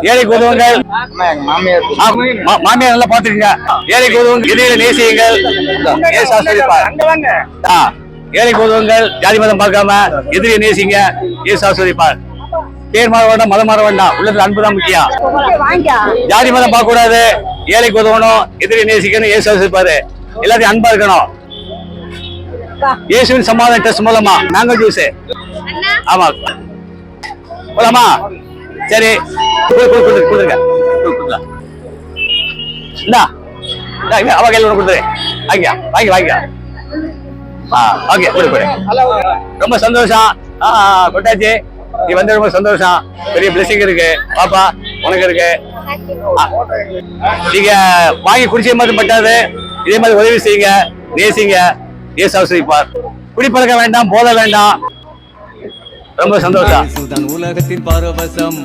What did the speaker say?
ஏழைக்கு உதவுங்கள். மாமியார் நல்லா பாத்துக்கங்க. ஏழைக்கு உதவுங்கள், எதிரிகளை நேசியுங்கள். இயேசு ஆசீர்வதிப்பார். ஏழைக்கு உதவுங்கள், ஜாதி மதம் பார்க்காம எதிரியை நேசிங்க. இயேசு ஆசீர்வதிப்பார். பேர் மாற வேண்டாம், மதம் மாற வேண்டாம், உள்ளத்துல அன்புதான் முக்கியம். ஜாதி மதம் பார்க்க கூடாது, ஏழைக்கு உதவணும், எதிரியை நேசிக்கணும். இயேசு ஆசீர்வதிப்பாரு. எல்லாத்தையும் அன்பா இருக்கணும். இயேசுவின் சமாதான டெஸ்ட் மூலமா மேங்கோ ஜூஸ். ஆமா போலாமா? சரி கொடுத்துருங்க. அவ கையில் ஒன்று கொடுத்துரு. வாங்கிக்க. ஓகே கொடு. ரொம்ப சந்தோஷம். கொட்டாச்சு. நீ வந்து ரொம்ப சந்தோஷம். பெரிய பிளெஸிங் இருக்கு பாப்பா, உனக்கு இருக்கு. நீங்க வாங்கி குடிச்ச மாதிரி பட்டாது, இதே மாதிரி உதவி செய்யுங்க, நேசிங்க. இயேசு ஆசீர்வதிப்பார். குடிப்பழக்கம் வேண்டாம், போதை வேண்டாம். ரொம்ப சந்தோஷம். உலகத்தின் பரவசம்.